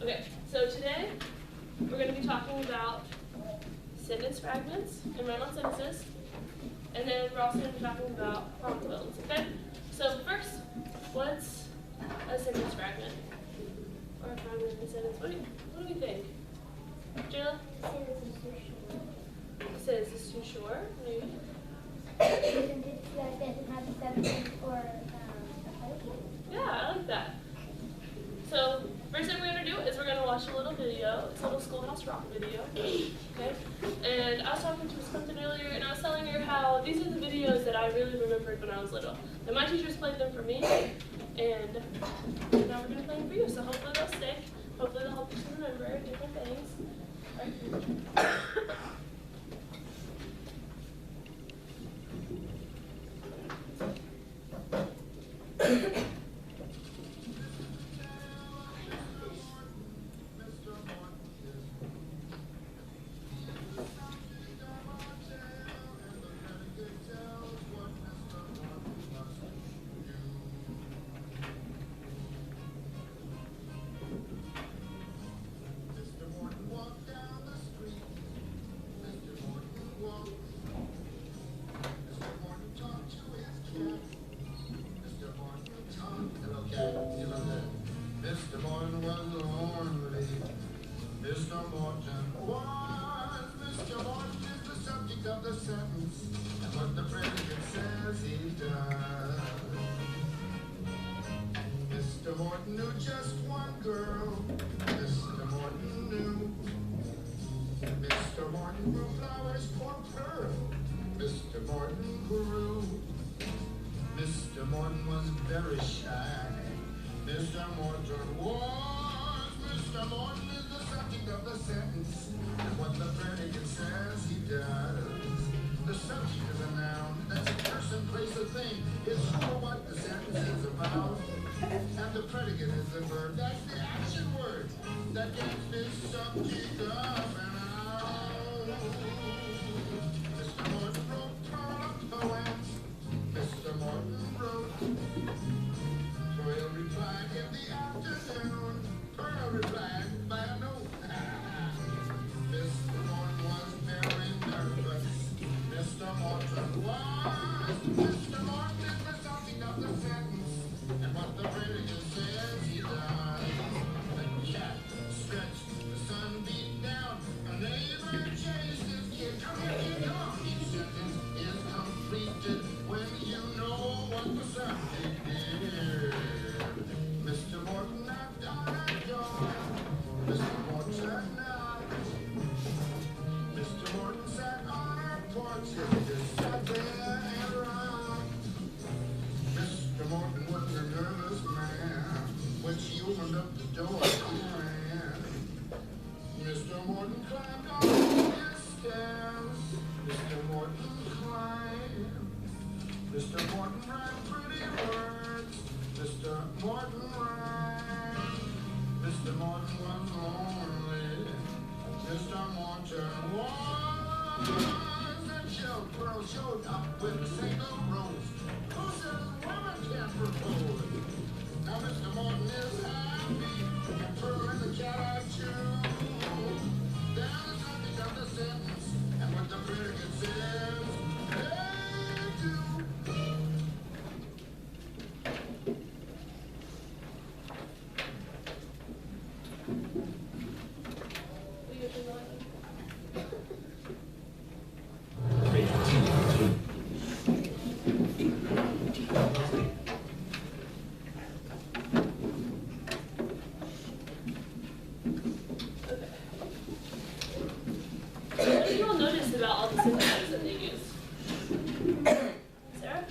Okay, so today we're going to be talking about sentence fragments and run-on sentences, and then we're also going to be talking about prompt builds. Okay, so first, what's a sentence fragment or a fragment in a sentence? What do we think, Jayla? It says it's too short. Maybe. Yeah, I like that. So first thing we're going to do is we're going to watch a little video. It's a little Schoolhouse Rock video. Okay? And I was talking to something earlier, and I was telling her how these are the videos that I really remembered when I was little. And my teachers played them for me, and now we're going to play them for you. So hopefully they'll stick. Hopefully they'll help you to remember different things. Right. Mr. Morton was lonely. Mr. Morton was. Mr. Morton is the subject of the sentence, and what the predicate says he does. Mr. Morton knew just one girl. Mr. Morton knew. Mr. Morton grew flowers for Pearl. Mr. Morton grew. Mr. Morton was very shy. Mr. Morton was. Mr. Morton is the subject of the sentence, and what the predicate says he does. The subject is a noun. That's a person, place, a thing. It's who or what the sentence is about. And the predicate is the verb. That's the action word that gets this subject up and out. Mr. Morton wrote poems. Mr. Morton wrote. Pearl replied in the afternoon. Pearl replied by a note. Mr. Morton was very nervous. Mr. Morton was. Mr. Morton is the subject of the sentence, and what the predicate says he does. The cat stretched, the sun beat down, a neighbor chased his kid. Come here, kid, come on. Each sentence is completed when you know what the subject is. Mr. Morton knocked on a door. Mr. Morton knocked. Mr. Morton sat on her porch. He just sat there and rocked. Mr. Morton was a nervous man. When she opened up the door, he ran. Mr. Morton climbed on the stairs. Mr. Morton climbed. Mr. Morton ran pretty words. Mr. Morton ran. Mr. Morton was lonely. Mr. Morton was. Until Pearl showed up with a single rose. Who says women can't propose? Now Mr. Morton is happy, and Pearl and the cat are too. They're the subject of the sentence, and what the predicate says they do. What do you all notice about all the syntaxes that they use? Sarah?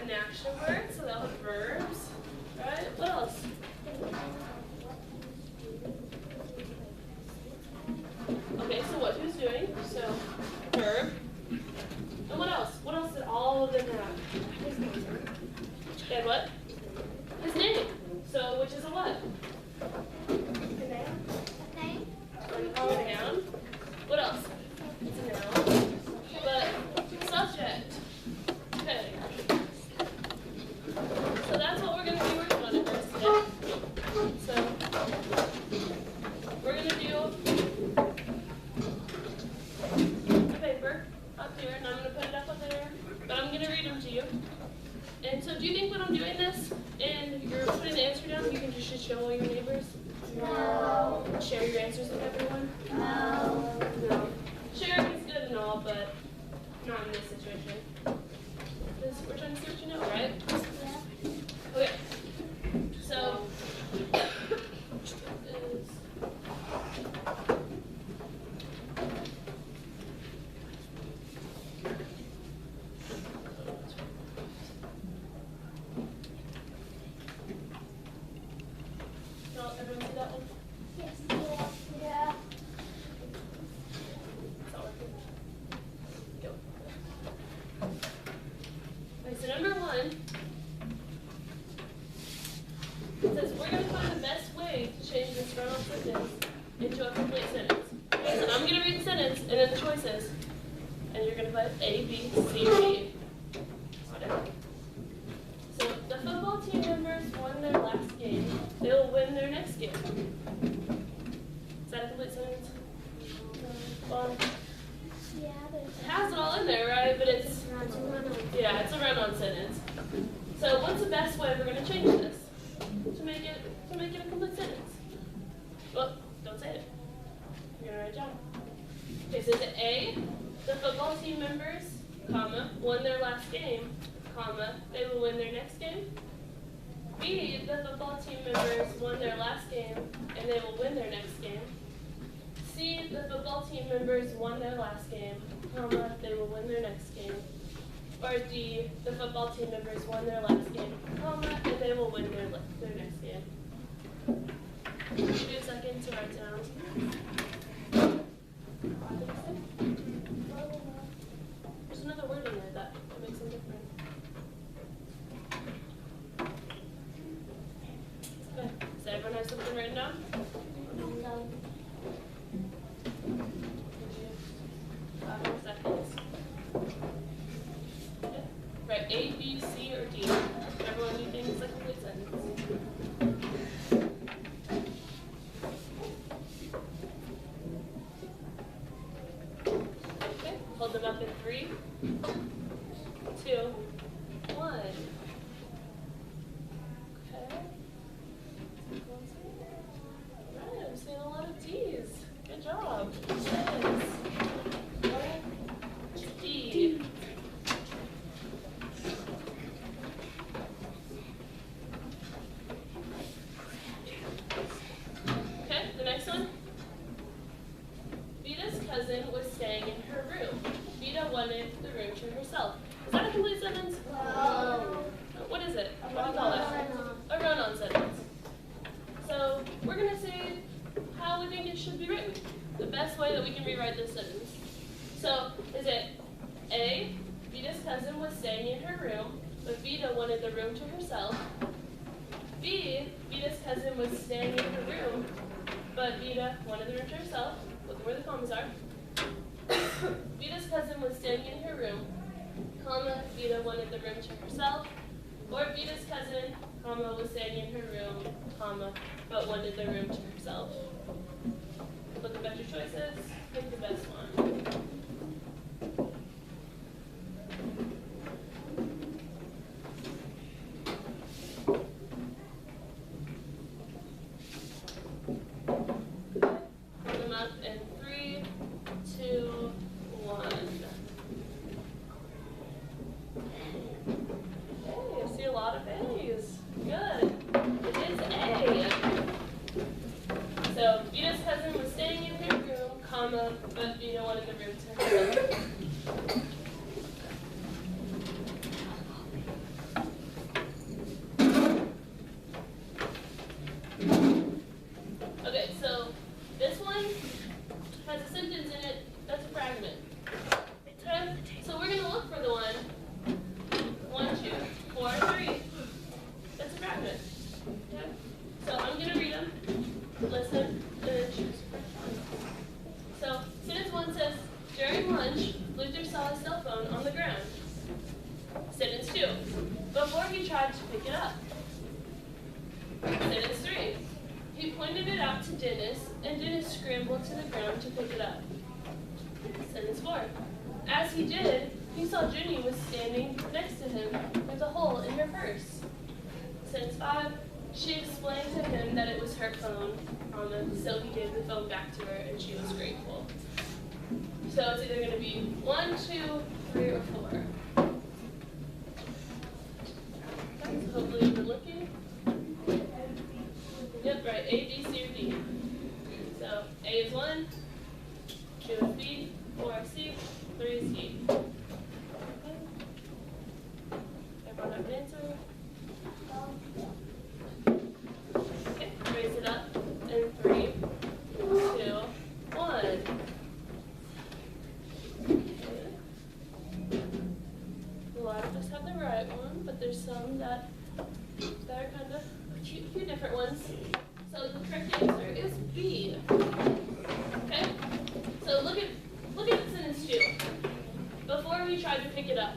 An action word, so they'll have verbs, right? What else? Okay, so what who's doing? So, verb. And what else? What else did all of them have? They had what? His name. So, which is a what? A noun. What else? It's a noun. But subject. Okay. So that's what we're going to be working on in first today. do you think when I'm doing this and you're putting the answer down, you can just show all your neighbors? No. Share your answers with everyone? No. No. Sharing is good and all, but not in this situation. We're trying to see what you know, right? Yeah. Okay. So, is no, everyone see that one? Yes. Yeah. It's not working. Go. Okay, so number one, it says we're going to find the best way to change this run-on sentence into a complete sentence. Okay, so I'm going to read the sentence and then the choices, and you're going to put A, B, C, or D. Whatever. So the football team members won their last game. They will win their next game. Is that a complete sentence? Well, Yeah, but it has it all in there, right? But it's yeah, it's a run-on sentence. So what's the best way we're going to change this to make it a complete sentence? Well, don't say it. You're going to write it down. Okay, so is it A, the football team members, comma, won their last game, comma, they will win their next game? B, the football team members won their last game and they will win their next game? C, the football team members won their last game, comma, they will win their next game? Or D, the football team members won their last game, comma, and they will win their next game? Give me a second to write down. There's another word in there that makes them different. Okay, does everyone have something written down? no. 5 more seconds. Okay. Right, A, B, C, or D. Everyone, do you think it's a complete sentence? Okay, hold them up in 3, 2, 1. Okay. Right, I'm seeing a lot of D's. Good job. Yes. D. Okay, the next one. Vita's cousin was staying in her room. Vita wanted the room to herself. Is that a complete sentence? No. What is it? What do you call it? A run-on sentence. So we're going to say how we think it should be written. The best way that we can rewrite this sentence. So is it A, Vita's cousin was staying in her room, but Vita wanted the room to herself? B, Vita's cousin was staying in her room, but Vita wanted the room to herself. Look where the commas are. Vita's cousin was staying in her room, comma, Vita wanted the room to herself. Or Vita's cousin, comma, was staying in her room, comma, but wanted the room to herself. Look at your choices, pick the best one. Hold them up in 3, 2, 1. Hey, I see a lot of A's. Good. It is A. So Vita's cousin was staying in her room, comma, but Vita wanted the room to herself. Okay, so this one has a sentence in it that's a fragment. Okay, so we're going to look for the one 1, 2, 4, 3. That's a fragment. Okay, so I'm going to read them, listen, and then choose. So sentence 1 says, during lunch, Luther saw his cell phone on the ground. Sentence 2, before he tried to pick it up. Sentence 3, he pointed it out to Dennis, and Dennis scrambled to the ground to pick it up. Sentence 4, as he did, he saw Ginny was standing next to him with a hole in her purse. Sentence 5, she explained to him that it was her phone, so he gave the phone back to her and she was grateful. So it's either going to be 1, 2, 3, or 4. Okay, so hopefully you're looking. Yep, right, A, B, C, or D. So A is 1, 2 is B, 4 is C, 3 is E. Okay. Everyone have an answer? Okay, raise it up in 3, 2, 1. Okay. A lot of us have the right one, but there's some that are kind of a few different ones. So the correct answer is B. Okay? So look at sentence 2. Before we tried to pick it up.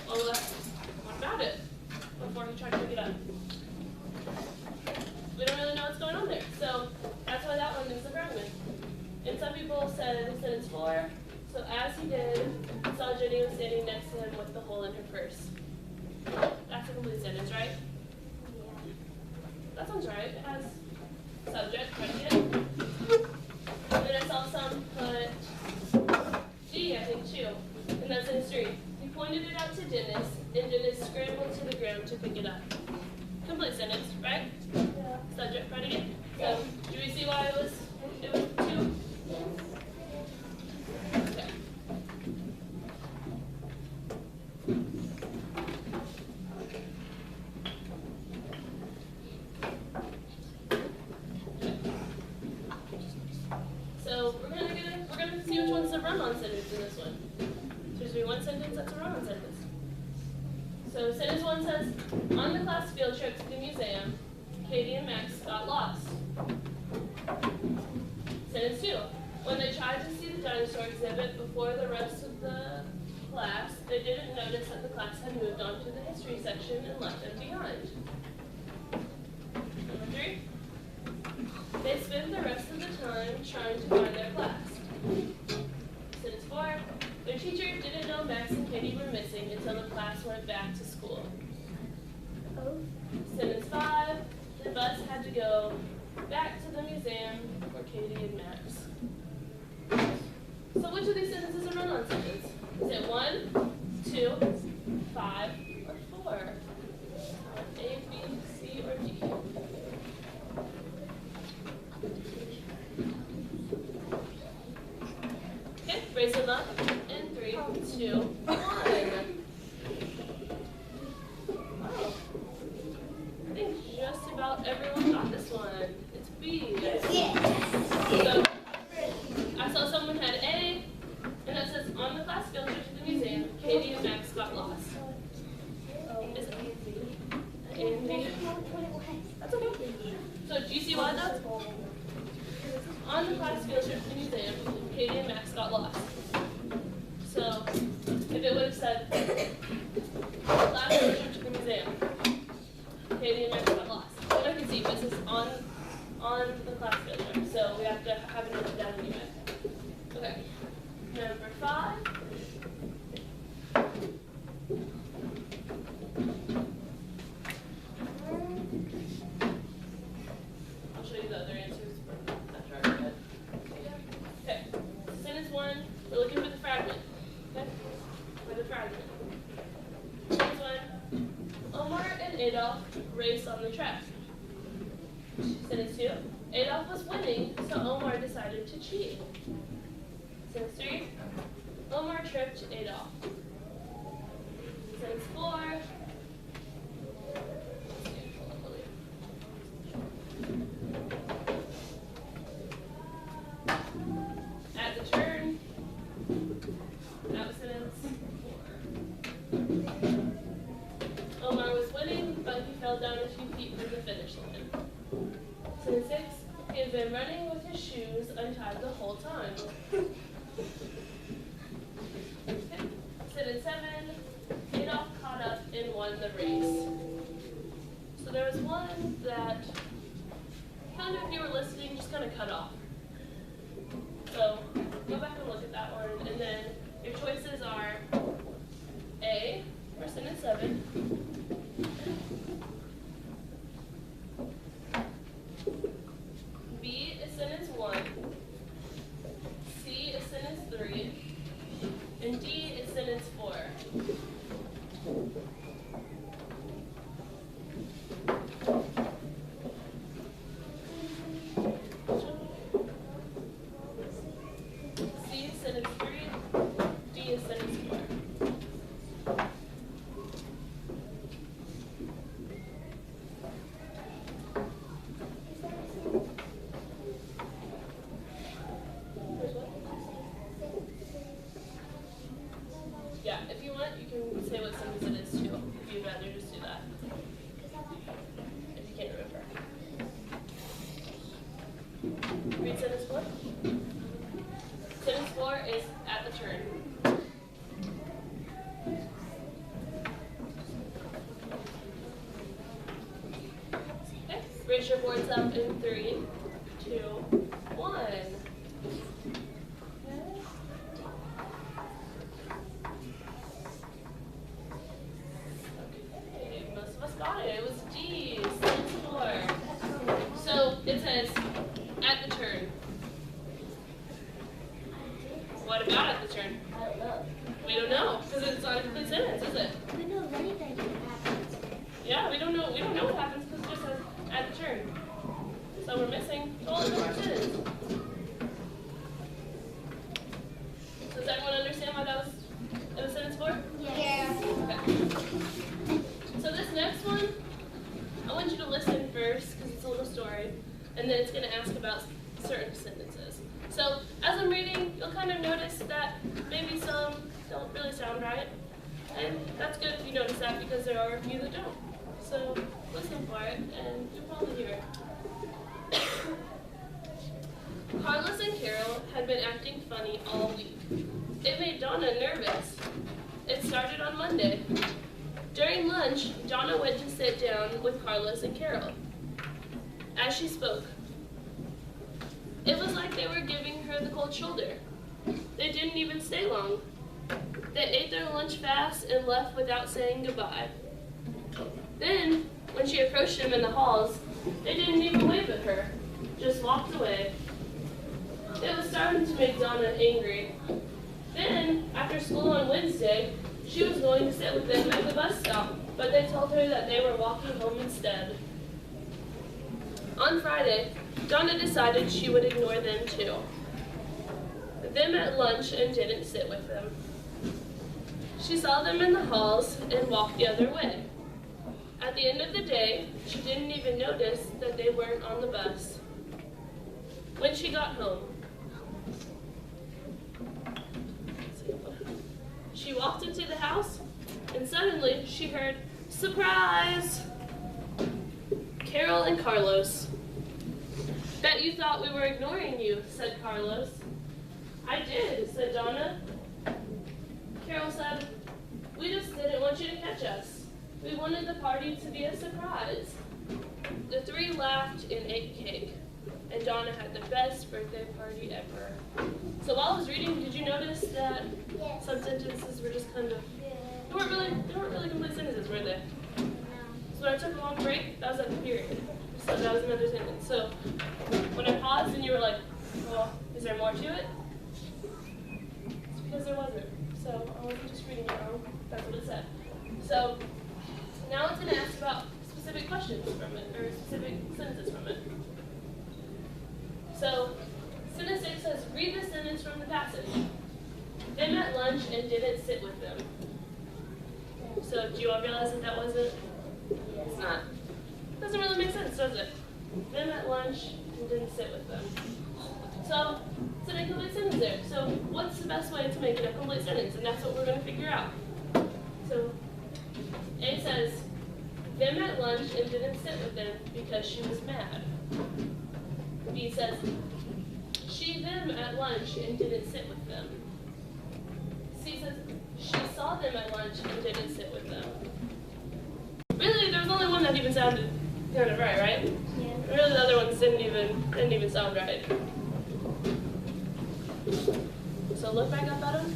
Well, what about it? Before he tried to pick it up. We don't really know what's going on there. So that's why that one is a fragment. And some people said sentence 4. So as he did, he saw Jenny was standing next to him with the hole in her purse. That's a complete sentence, right? That sounds right. It has subject, predicate. And then I saw some put D, I think, too. And that's sentence 3. He pointed it out to Dennis, and Dennis scrambled to the ground to pick it up. Complete sentence, right? Yeah. Subject, predicate. So, do we see why it was 2? Okay. So we're gonna see which one's the run-on sentence in this one. So there's gonna be one sentence that's a run-on sentence. So sentence 1 says, on the class field trip to the museum, Katie and Max got lost. Sentence 2, when they tried to see the dinosaur exhibit before the rest of the class, they didn't notice that the class had moved on to the history section and left them behind. Number 3, they spent the rest of the time trying to find their class. Sentence 4, their teacher didn't know Max and Katie were missing until the class went back to school. Oh. Sentence 5, the bus had to go back to the museum for Katie and Max. So which of these sentences is a run-on sentence? Is it 1, 2, 5, or 4? A, B, C, or D? Okay, raise them up in 3, 2, 1. Wow. I think just about everyone got this one. It's B. So I saw someone had A, and that says on the class field trip to the museum, Katie and Max got lost. Is it A and B? That's okay. So do you see why that's on the class field trip to the museum, Katie and Max got lost. So if it would have said class field trip to the museum, Katie and Max got lost. Then I can see this is on the class field trip, so we have to have it written down anyway. Okay. Number 5. I'll show you the other answers after I read it. Okay. Sentence 1, we're looking for the fragment. Okay? For the fragment. Sentence 1, Omar and Adolf raced on the track. Sentence 2, Adolf was winning, so Omar decided to cheat. Sentence 3, Omar tripped Adolf. Sentence 4, at the turn, that was sentence 4. Omar was winning, but he fell down a few feet from the finish line. Sentence 6, he had been running with his shoes untied the whole time. Okay. Sentence 7, Adolf caught up and won the race. So there was one that kind of, if you were listening, just kind of cut off. So go back and look at that one choices are A for sentence 7, B is sentence 1, C is sentence 3, and D is sentence 4. C is sentence 3, D is sentence 4. First one? Yeah, if you want, you can say what sentence it is too, if you'd rather just do that. If you can't remember. Read sentence 4. Sentence 4 is at the turn. Okay, raise your boards up in 3, 2, 1. Okay, most of us got it. It was D, sentence 4. So it says at the turn. What about at the turn? I don't know. We don't know because it's not a complete sentence, is it? We know many things happens. Yeah, we don't know. We don't know what happens because it just says at the turn. So we're missing totally different sentence. Does everyone understand why that was in the sentence 4? Yes. Okay. So this next one, I want you to listen first because it's a little story, and then it's going to ask about certain sentences. So as I'm reading, you'll kind of notice that maybe some don't really sound right, and that's good if you notice that because there are a few that don't. So listen for it, and you'll probably hear it. Carlos and Carol had been acting funny all week. It made Donna nervous. It started on Monday. During lunch, Donna went to sit down with Carlos and Carol. As she spoke, it was like they were giving her the cold shoulder. They didn't even stay long. They ate their lunch fast and left without saying goodbye. Then, when she approached them in the halls, they didn't even wave at her, just walked away. It was starting to make Donna angry. Then, after school on Wednesday, she was going to sit with them at the bus stop, but they told her that they were walking home instead. On Friday, Donna decided she would ignore them too. Them at lunch and didn't sit with them. She saw them in the halls and walked the other way. At the end of the day, she didn't even notice that they weren't on the bus. When she got home, she walked into the house and suddenly she heard, "Surprise! Carol and Carlos." "Bet you thought we were ignoring you," said Carlos. "I did," said Donna. Carol said, "We just didn't want you to catch us. We wanted the party to be a surprise." The three laughed and ate cake, and Donna had the best birthday party ever. So while I was reading, did you notice that Yes. some sentences were just kind of, they weren't really complete sentences, were they? No. So when I took a long break, that was at the period. So that was another sentence. So when I paused and you were like, well, is there more to it? It's because there wasn't. So I wasn't just reading it wrong. That's what it said. So now it's going to ask about specific questions from it, or specific sentences from it. So sentence 6 says, read the sentence from the passage. Them at lunch and didn't sit with them. So do you all realize that that wasn't? It's not. Doesn't really make sense, does it? Them at lunch and didn't sit with them. So it's an incomplete sentence there. So what's the best way to make it a complete sentence? And that's what we're going to figure out. So A says, them at lunch and didn't sit with them because she was mad. B says, she them at lunch and didn't sit with them. C says, she saw them at lunch and didn't sit with them. Really, there was only one that even sounded kind of right? Yeah. Really, the other ones didn't even sound right. So look back up at them.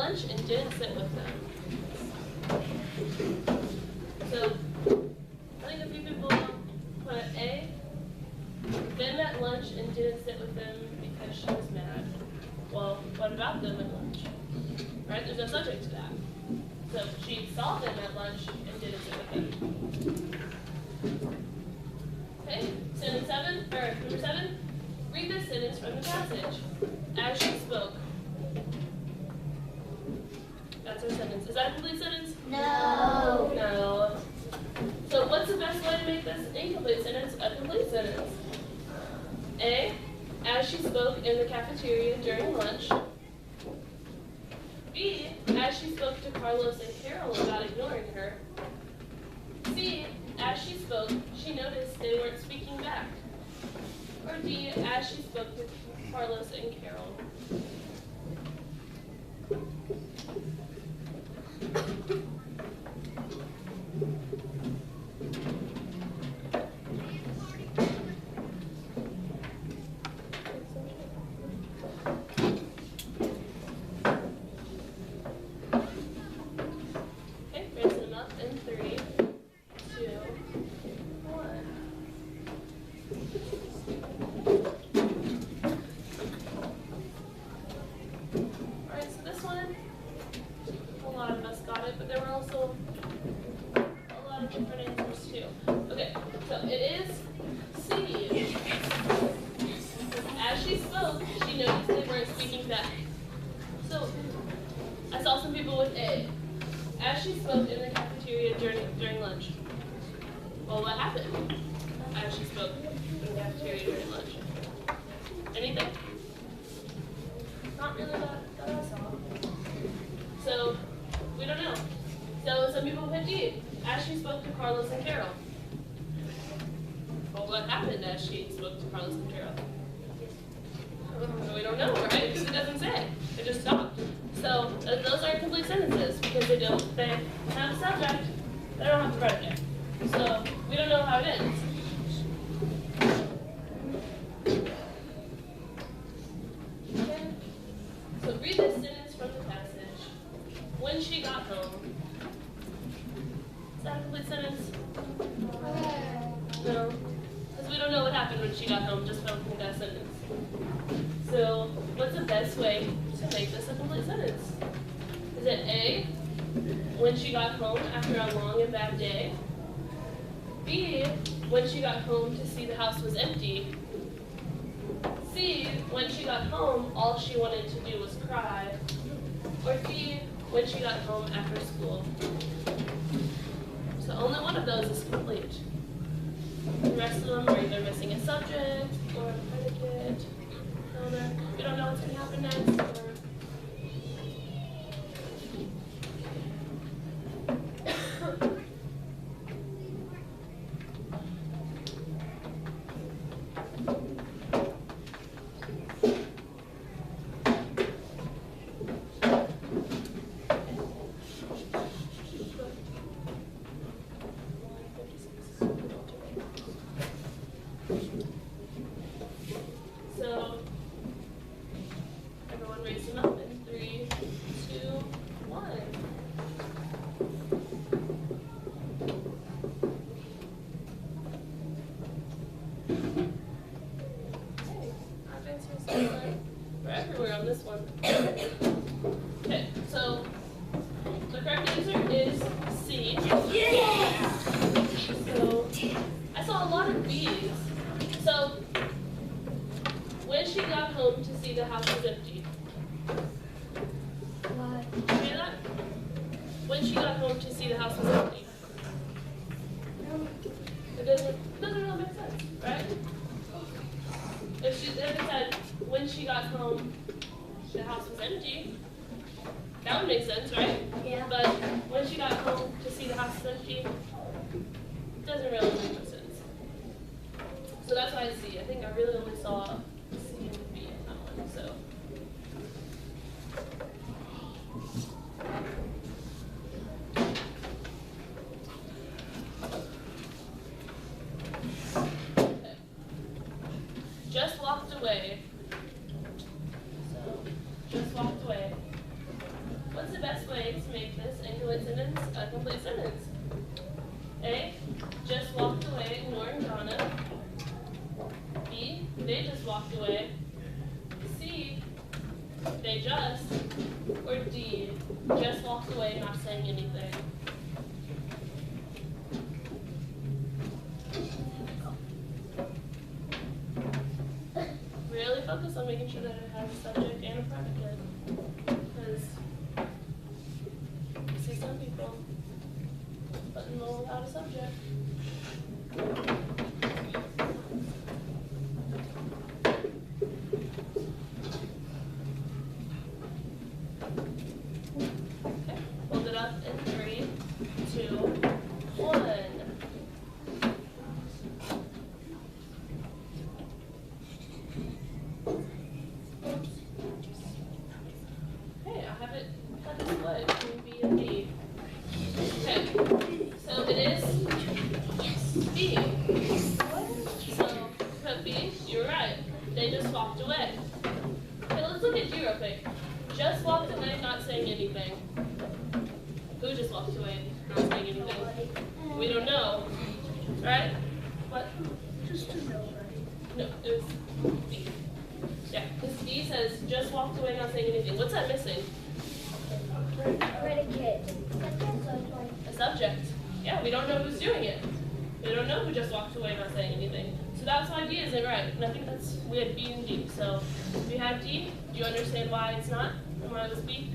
lunch and didn't sit with them. So, I think a few people put A. Ben met lunch and didn't sit with them because she was mad. Well, what about them at lunch? Right? There's no subject to that. So she saw them at lunch and didn't sit with them. Okay, number 7. Read this sentence from the passage. As she spoke. That's our sentence. Is that a complete sentence? No. No. So what's the best way to make this incomplete sentence a complete sentence? A, as she spoke in the cafeteria during lunch. B, as she spoke to Carlos and Carol about ignoring her. C, as she spoke, she noticed they weren't speaking back. Or D, as she spoke to Carlos and Carol. Okay, raising them up in 3, 2, 1. Alright, so this one, a lot of us got it, but there were also a lot of different answers too. Okay, so it is C. As she spoke, she noticed they weren't speaking back. So, I saw some people with A. As she spoke in the cafeteria during lunch. Well, what happened as she spoke in the cafeteria during lunch? Anything? Not really that I saw. So, we don't know. So, some people put D. As she spoke to Carlos and Carol. Well, what happened as she spoke to Carlos and Carol? We don't know, right? Because it doesn't say. It just stopped. So those aren't complete sentences because they have a subject. They don't have the predicate. So we don't know how it ends. Okay. So read this sentence from the passage. When she got home. Is that a complete sentence? No. Because we don't know what happened when she got home just from that sentence. So, what's the best way to make this a complete sentence? Is it A, when she got home after a long and bad day? B, when she got home to see the house was empty? C, when she got home, all she wanted to do was cry? Or D, when she got home after school? So only one of those is complete. The rest of them are either missing a subject or a predicate. We don't know what's going to happen next. So, everyone raise them up in 3, 2, 1. Okay, our answers are everywhere on this one. Okay, so the correct answer is C. So I saw a lot of B's. So when she got home to see the house was empty. What? Did you hear that? When she got home to see the house was empty. It doesn't really make sense, right? If it said when she got home the house was empty, that would make sense, right? Yeah. But when she got home to see the house was empty, it doesn't really make no sense. So that's why I see. I think I really only saw C and B in that one. So. Okay. Just walked away. So, just walked away. What's walked away? C, they just, or D, just walked away not saying anything? Really focus on making sure that it has a subject and a predicate. Because you see some people putting all without a subject. Okay, hold it up in 3, 2, 1. Okay, I have it cut this way between B and D. Okay, so it is B. So put B, you're right. They just walked away. Okay, let's look at D real quick. Just walked away, not saying anything. Who just walked away, not saying anything? We don't know, right? What? Just to know, No, it was B. Yeah, this B says just walked away, not saying anything. What's that missing? predicate. A subject. Yeah, we don't know who's doing it. We don't know who just walked away not saying anything. So that's why D isn't right. And I think we had B and D. So if you had D, do you understand why it's not and why it was B?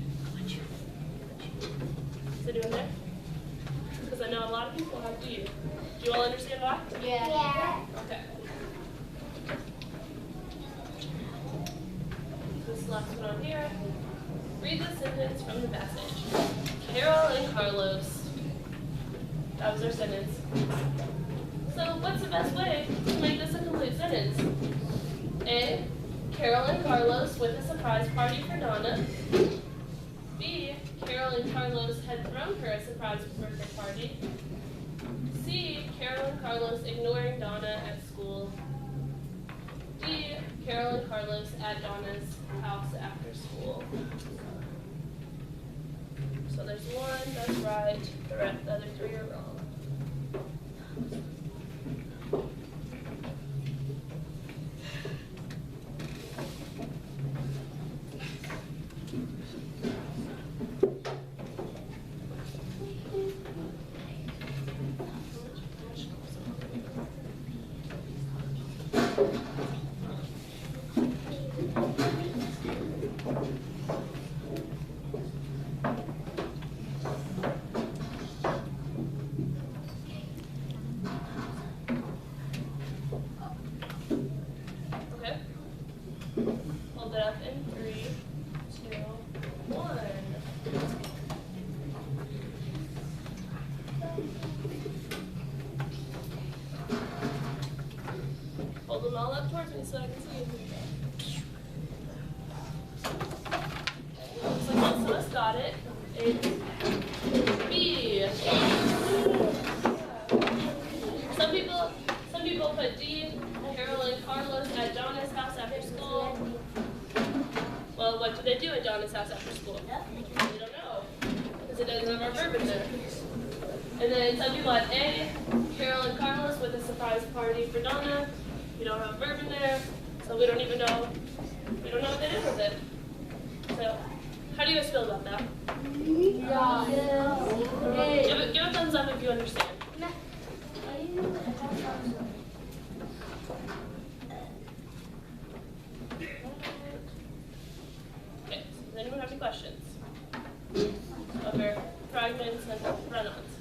Is anyone there? Because I know a lot of people have D. Do you all understand why? Yeah. Okay. This last one on here. Read the sentence from the passage. Carol and Carlos. That was our sentence. So what's the best way to make this a complete sentence? A, Carol and Carlos with a surprise party for Donna. B, Carol and Carlos had thrown her a surprise birthday party. C, Carol and Carlos ignoring Donna at school. D, Carol and Carlos at Donna's house after school. So there's one that's right, the other 3 are wrong. Okay? Hold it up in 3, 2, 1. Hold them all up towards me so I can see you. Looks like most of us got it. It's B. Some people put D. Carol and Carlos at Donna's house after school. Well, what do they do at Donna's house after school? We don't know, because it doesn't have our verb in there. And then some people had A, Carol and Carlos with a surprise party for Donna. We don't have a verb in there, so we don't even know. We don't know what they did with it. So, how do you guys feel about that? Give a thumbs up if you understand. Okay, does anyone have any questions? Over fragments and run-ons?